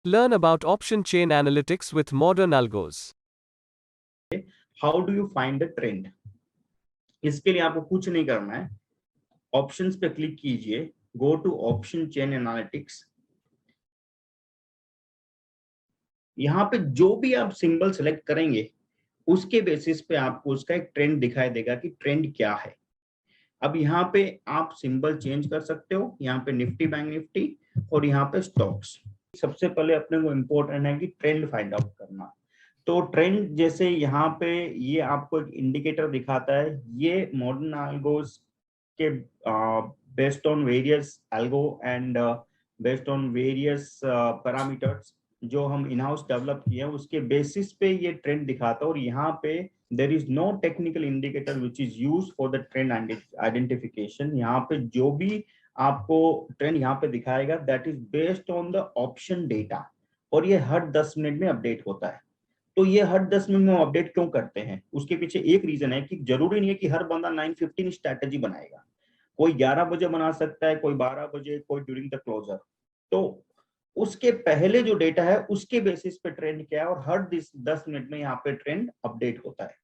Learn about option chain analytics with modern algos. How do you find the trend? इसके लिए आपको कुछ नहीं करना है, ऑप्शंस पे क्लिक कीजिए, go to option chain analytics. यहाँ पे जो भी आप सिंबल सेलेक्ट करेंगे उसके बेसिस पे आपको उसका एक ट्रेंड दिखाई देगा कि ट्रेंड क्या है। अब यहाँ पे आप सिंबल चेंज कर सकते हो, यहाँ पे निफ्टी बैंक निफ्टी और यहाँ पे स्टॉक्स। सबसे पहले अपने को इम्पोर्टेंट है कि ट्रेंड फाइंड आउट करना। तो ट्रेंड जैसे यहाँ पे ये आपको एक इंडिकेटर दिखाता है, ये मॉडर्न एल्गोस के based on various algo and based on various parameters जो हम इन हाउस डेवलप किए हैं उसके बेसिस पे ये ट्रेंड दिखाता है। और यहाँ पे there is no technical indicator which is use for the trend identification. यहाँ पे जो भी आपको ट्रेंड यहाँ पे दिखाएगा that is based on the option data, और ये हर 10 मिनट में अपडेट होता है। तो ये हर 10 मिनट में अपडेट क्यों करते हैं, उसके पीछे एक रीजन है कि जरूरी नहीं है कि हर बंदा 9:15 स्ट्रैटेजी बनाएगा। कोई 11 बजे बना सकता है, कोई 12 बजे, कोई ड्यूरिंग द क्लोजर। तो उसके पहले जो डेटा है उसके बेसिस पे ट्रेंड क्या है, और हर 10 मिनट में यहाँ पे ट्रेंड अपडेट होता है।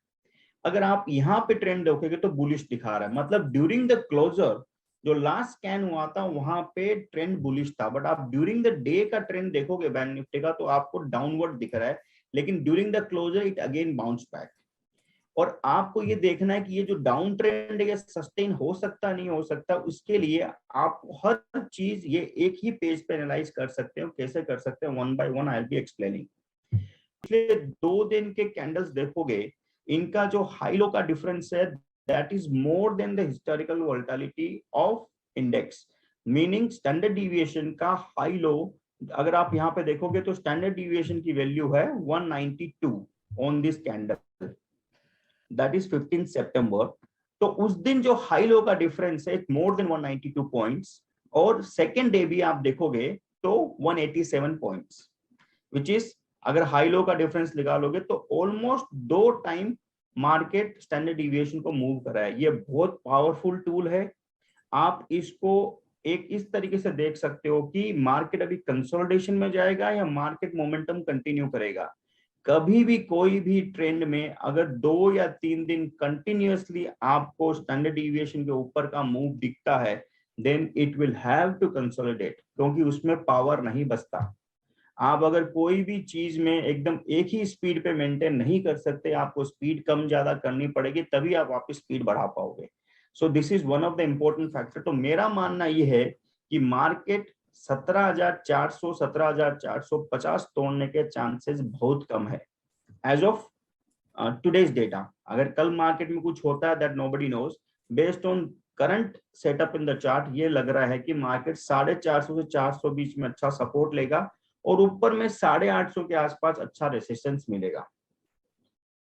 अगर आप यहाँ पे ट्रेंड देखोगे तो बुलिश दिखा रहा है, मतलब ड्यूरिंग द क्लोजर जो लास्ट स्कैन हुआ था वहां पे ट्रेंड बुलिश था, बट आप ड्यूरिंग द डे का ट्रेंड देखोगे बैंक निफ्टी का तो आपको डाउनवर्ड दिख रहा है, लेकिन during the closure it again bounce back. और आपको ये देखना है कि ये जो डाउन ट्रेंड है सस्टेन हो सकता नहीं हो सकता, उसके लिए आप हर चीज ये एक ही पेज पे एनालाइज कर सकते हो। कैसे कर सकते हैं, one by one I will be explaining. पिछले 2 दिन के कैंडल्स देखोगे, इनका जो हाई लो का डिफरेंस है that is more than the historical volatility of index, meaning standard deviation का हाई लो। अगर आप यहाँ पे देखोगे तो स्टैंडर्ड डिविएशन की वैल्यू है 192 on this candle, that is 15 सितंबर। तो उस दिन जो हाई लो का डिफरेंस है मोर देन 192 पॉइंट्स, और सेकेंड डे भी आप देखोगे तो 187 पॉइंट्स, विच इज अगर हाई लो का डिफरेंस निकालोगे तो almost 2 time market standard deviation को मूव कर रहा है। ये बहुत पावरफुल टूल है। आप इसको एक इस तरीके से देख सकते हो कि मार्केट अभी कंसोलिडेशन में जाएगा या मार्केट मोमेंटम कंटिन्यू करेगा। कभी भी कोई भी ट्रेंड में अगर 2 या 3 दिन कंटिन्यूअसली आपको स्टैंडर्ड डिविएशन के ऊपर का मूव दिखता है then it will have to consolidate, क्योंकि उसमें पावर नहीं बचता। आप अगर कोई भी चीज में एकदम एक ही स्पीड पे मेंटेन नहीं कर सकते, आपको स्पीड कम ज्यादा करनी पड़ेगी तभी आप वापस स्पीड बढ़ा पाओगे। So this is one of the important factor. तो मेरा मानना यह है कि मार्केट 17,400 17,450 तोड़ने के चांसेस बहुत कम है एज ऑफ टुडेज डेटा। अगर कल मार्केट में कुछ होता है that nobody knows, based on current setup in the chart ये लग रहा है कि मार्केट 450 से 400 बीच में अच्छा सपोर्ट लेगा और ऊपर में 850 के आसपास अच्छा रेसिस्टेंस मिलेगा।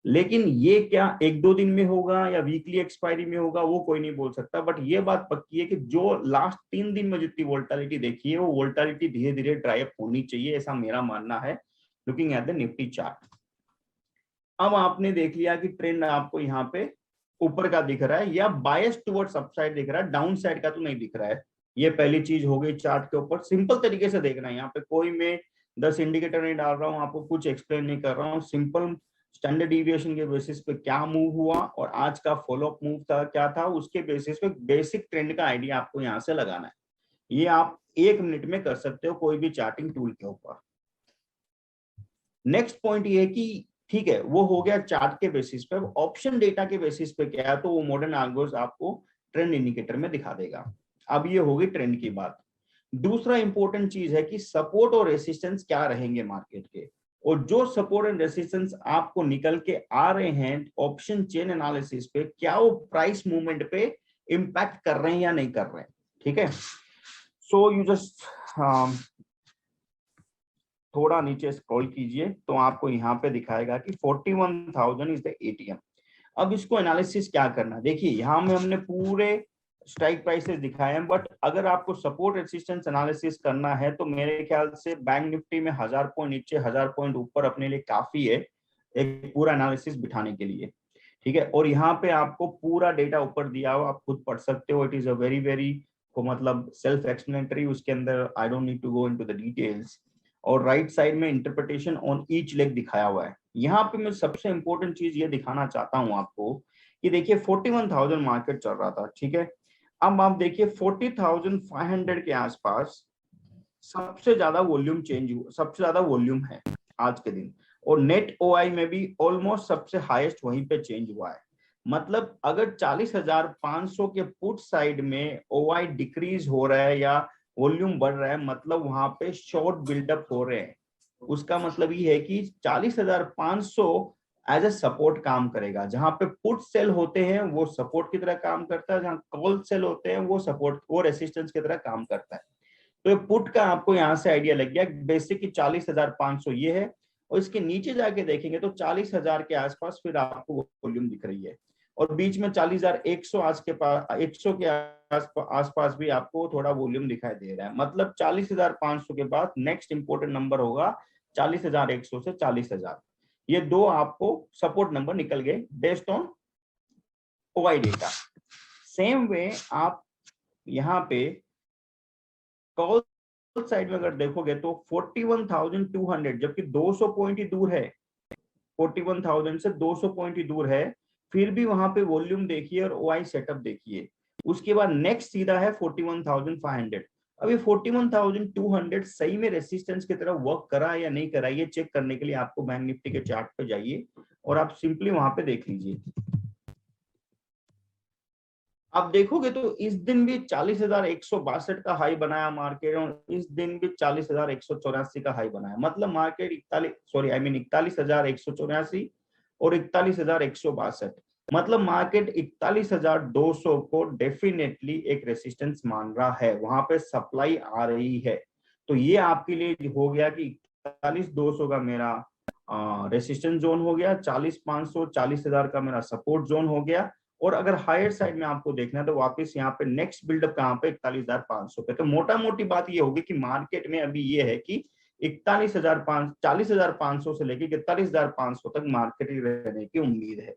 लेकिन ये क्या 1-2 दिन में होगा या वीकली एक्सपायरी में होगा वो कोई नहीं बोल सकता, बट ये बात पक्की है कि जो लास्ट 3 दिन में जितनी वोल्टालिटी देखी है वो वोल्टालिटी धीरे धीरे ड्राई अप होनी चाहिए, ऐसा मेरा मानना है looking at the Nifty chart. अब आपने देख लिया कि ट्रेंड आपको यहाँ पे ऊपर का दिख रहा है या बायस टुवर्ड्स अपसाइड दिख रहा है, डाउन साइड का तो नहीं दिख रहा है। ये पहली चीज हो गई चार्ट के ऊपर। सिंपल तरीके से देखना है, यहाँ पे कोई मैं 10 इंडिकेटर नहीं डाल रहा हूँ, आपको कुछ एक्सप्लेन नहीं कर रहा हूँ। सिंपल स्टैंडर्ड डिविएशन के बेसिस पे क्या मूव हुआ और आज का फॉलोअप मूव था क्या था, उसके बेसिस पे बेसिक ट्रेंड का आइडिया आपको यहाँ से लगाना है। ये आप 1 मिनट में कर सकते हो कोई भी चार्टिंग टूल के ऊपर। नेक्स्ट पॉइंट ये है कि ठीक है वो हो गया चार्ट के बेसिस पे, ऑप्शन डेटा के बेसिस पे क्या है तो वो मॉडर्न एल्गोस आपको ट्रेंड इंडिकेटर में दिखा देगा। अब ये होगी ट्रेंड की बात। दूसरा इंपॉर्टेंट चीज है कि सपोर्ट और रेसिस्टेंस क्या रहेंगे मार्केट के, और जो सपोर्ट एंड रेसिस्टेंस आपको निकल के आ रहे हैं ऑप्शन चेन एनालिसिस पे, क्या वो प्राइस मूवमेंट पे इंपैक्ट कर रहे हैं या नहीं कर रहे हैं। ठीक है, सो यू जस्ट थोड़ा नीचे स्क्रॉल कीजिए तो आपको यहाँ पे दिखाएगा कि 41,000 इज द एटीएम। अब इसको एनालिसिस क्या करना, देखिए यहाँ में हमने पूरे स्ट्राइक प्राइसेस दिखाए हैं, बट अगर आपको सपोर्ट रेजिस्टेंस एनालिसिस करना है तो मेरे ख्याल से बैंक निफ्टी में 1000 पॉइंट नीचे 1000 पॉइंट ऊपर अपने लिए काफी है एक पूरा एनालिसिस बिठाने के लिए। ठीक है, और यहाँ पे आपको पूरा डेटा ऊपर दिया हुआ, आप खुद पढ़ सकते हो। It is a very very को मतलब सेल्फ एक्सप्लेनेटरी, उसके अंदर I don't need to go into the details. और राइट साइड में इंटरप्रिटेशन ऑन ईच लेग दिखाया हुआ है। यहाँ पे मैं सबसे इंपॉर्टेंट चीज ये दिखाना चाहता हूँ आपको कि देखिए 41,000 मार्केट चल रहा था, ठीक है। अब आप देखिए 40,500 के आसपास सबसे ज्यादा वॉल्यूम चेंज हुआ, सबसे ज्यादा वॉल्यूम है आज के दिन, और नेट ओआई में भी ऑलमोस्ट सबसे हाईएस्ट वहीं पे चेंज हुआ है। मतलब अगर 40,500 के पुट साइड में ओआई डिक्रीज हो रहा है या वॉल्यूम बढ़ रहा है, मतलब वहां पे शॉर्ट बिल्डअप हो रहे हैं। उसका मतलब ये है कि 40,500 एज ए सपोर्ट काम करेगा। जहां पे पुट सेल होते हैं वो सपोर्ट की तरह काम करता है, जहां कॉल सेल होते हैं वो सपोर्ट वो रेसिस्टेंस की तरह काम करता है। तो पुट का आपको यहाँ से आइडिया लग गया बेसिक की 40,500 ये है, और इसके नीचे जाके देखेंगे तो 40,000 के आसपास फिर आपको वॉल्यूम दिख रही है, और बीच में 40,100 आज के पास 100 के आसपास भी आपको थोड़ा वॉल्यूम दिखाई दे रहा है। मतलब 40,500 के बाद नेक्स्ट इंपोर्टेंट नंबर होगा 40,100 से 40,000। ये दो आपको सपोर्ट नंबर निकल गए based on OI data. Same way आप यहाँ पे कॉल साइड में अगर देखोगे तो 41,200, जबकि 200 पॉइंट ही दूर है, 41,000 से 200 पॉइंट ही दूर है, फिर भी वहां पे वॉल्यूम देखिए और ओआई सेटअप देखिए। उसके बाद नेक्स्ट सीधा है 41,500। अभी 41,200 सही में रेसिस्टेंस की तरह वर्क करा या नहीं करा, ये चेक करने के लिए आपको बैंक निफ्टी के चार्ट पे जाइए और आप सिंपली वहां पे देख लीजिए। आप देखोगे तो इस दिन भी 40,162 का हाई बनाया मार्केट, और इस दिन भी 40,184 का हाई बनाया। मतलब मार्केट 41,184 और 41,162, मतलब मार्केट 41,200 को डेफिनेटली एक रेसिस्टेंस मान रहा है, वहां पे सप्लाई आ रही है। तो ये आपके लिए हो गया कि 41,200 का मेरा रेसिस्टेंस जोन हो गया, 40,500 40,000 का मेरा सपोर्ट जोन हो गया। और अगर हायर साइड में आपको देखना है तो वापस यहाँ पे नेक्स्ट बिल्डअप कहाँ पे 41,500 पे। तो मोटा मोटी बात ये होगी कि मार्केट में अभी ये है कि 40,500 से लेके 41,500 तक मार्केट रहने की उम्मीद है।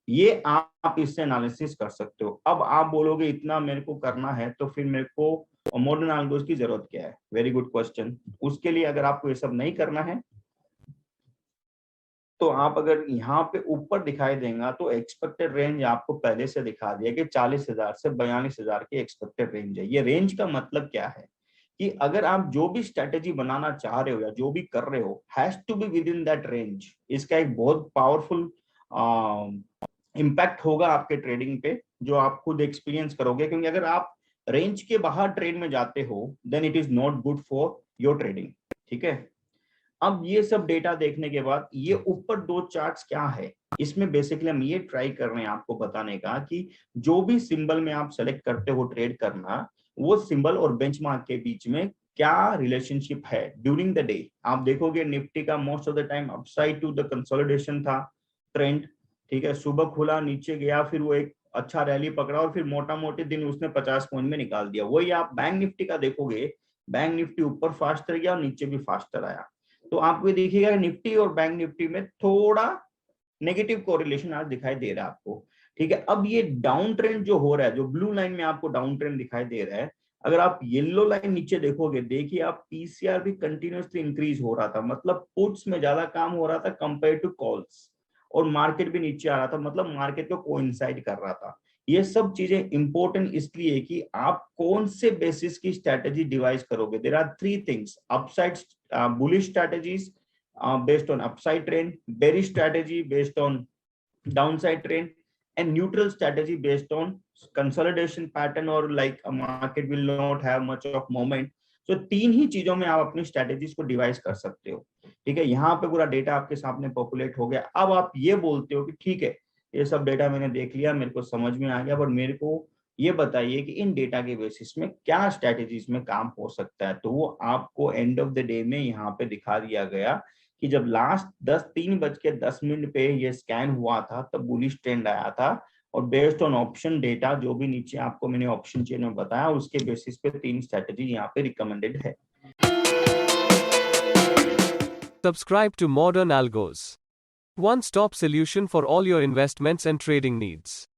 ये आप इससे एनालिसिस कर सकते हो। अब आप बोलोगे इतना मेरे को करना है तो फिर मेरे को मॉडर्न एल्गोस की जरूरत क्या है? Very good question. उसके लिए अगर आपको ये सब नहीं करना है तो आप अगर यहाँ पे ऊपर दिखाई देगा तो एक्सपेक्टेड रेंज आपको पहले से दिखा दिया कि 40,000 से 42,000 की एक्सपेक्टेड रेंज है। ये रेंज का मतलब क्या है कि अगर आप जो भी स्ट्रेटेजी बनाना चाह रहे हो या जो भी कर रहे हो has to be within that range. इसका एक बहुत पावरफुल इम्पैक्ट होगा आपके ट्रेडिंग पे, जो आप खुद एक्सपीरियंस करोगे। क्योंकि अगर आप रेंज के बाहर ट्रेड में जाते हो then it is not good for your trading, ठीक है। अब ये सब डेटा देखने के बाद ये ऊपर दो चार्ट्स क्या है, इसमें बेसिकली हम ये ट्राई कर रहे हैं आपको बताने का कि जो भी सिंबल में आप सेलेक्ट करते हो ट्रेड करना, वो सिंबल और बेंचमार्क के बीच में क्या रिलेशनशिप है ड्यूरिंग द डे। आप देखोगे निफ्टी का most of the time upside to the consolidation था ट्रेंड, ठीक है। सुबह खुला नीचे गया, फिर वो एक अच्छा रैली पकड़ा और फिर मोटा मोटी दिन उसने 50 पॉइंट में निकाल दिया। वही आप बैंक निफ्टी का देखोगे, बैंक निफ्टी ऊपर फास्टर गया और नीचे भी फास्टर आया। तो आपको ये देखिएगा निफ्टी और बैंक निफ्टी में थोड़ा नेगेटिव कोरिलेशन आज दिखाई दे रहा है आपको, ठीक है। अब ये डाउन ट्रेंड जो हो रहा है, जो ब्लू लाइन में आपको डाउन ट्रेंड दिखाई दे रहा है, अगर आप येलो लाइन नीचे देखोगे, देखिए आप पीसीआर भी कंटिन्यूअसली इंक्रीज हो रहा था। मतलब पुट्स में ज्यादा काम हो रहा था कंपेयर टू कॉल्स, और मार्केट भी नीचे आ रहा था, मतलब मार्केट को कोइंसाइड कर रहा था। ये सब चीजें इंपॉर्टेंट इसलिए कि आप कौन से बेसिस की स्ट्रेटेजी डिवाइस करोगे। There are three things: upside bullish strategies based on upside trend, bearish strategy based on downside trend, and neutral strategy based on consolidation pattern or like a market will not have much of moment. So तीन ही चीजों में आप अपनी strategies को device कर सकते हो, ठीक है। यहाँ पे पूरा डेटा आपके सामने पॉपुलेट हो गया। अब आप ये बोलते हो कि ठीक है ये सब डेटा मैंने देख लिया, मेरे को समझ में आ गया, पर मेरे को ये बताइए कि इन डेटा के बेसिस में क्या स्ट्रेटेजीज में काम हो सकता है। तो वो आपको एंड ऑफ द डे में यहाँ पे दिखा दिया गया कि जब लास्ट 3:10 पे ये स्कैन हुआ था तब बुलिश ट्रेंड आया था, और बेस्ड ऑन ऑप्शन डेटा जो भी नीचे आपको मैंने ऑप्शन चेन में बताया उसके बेसिस पे तीन स्ट्रेटेजी यहाँ पे रिकमेंडेड है। Subscribe to Modern Algos, one-stop solution for all your investments and trading needs.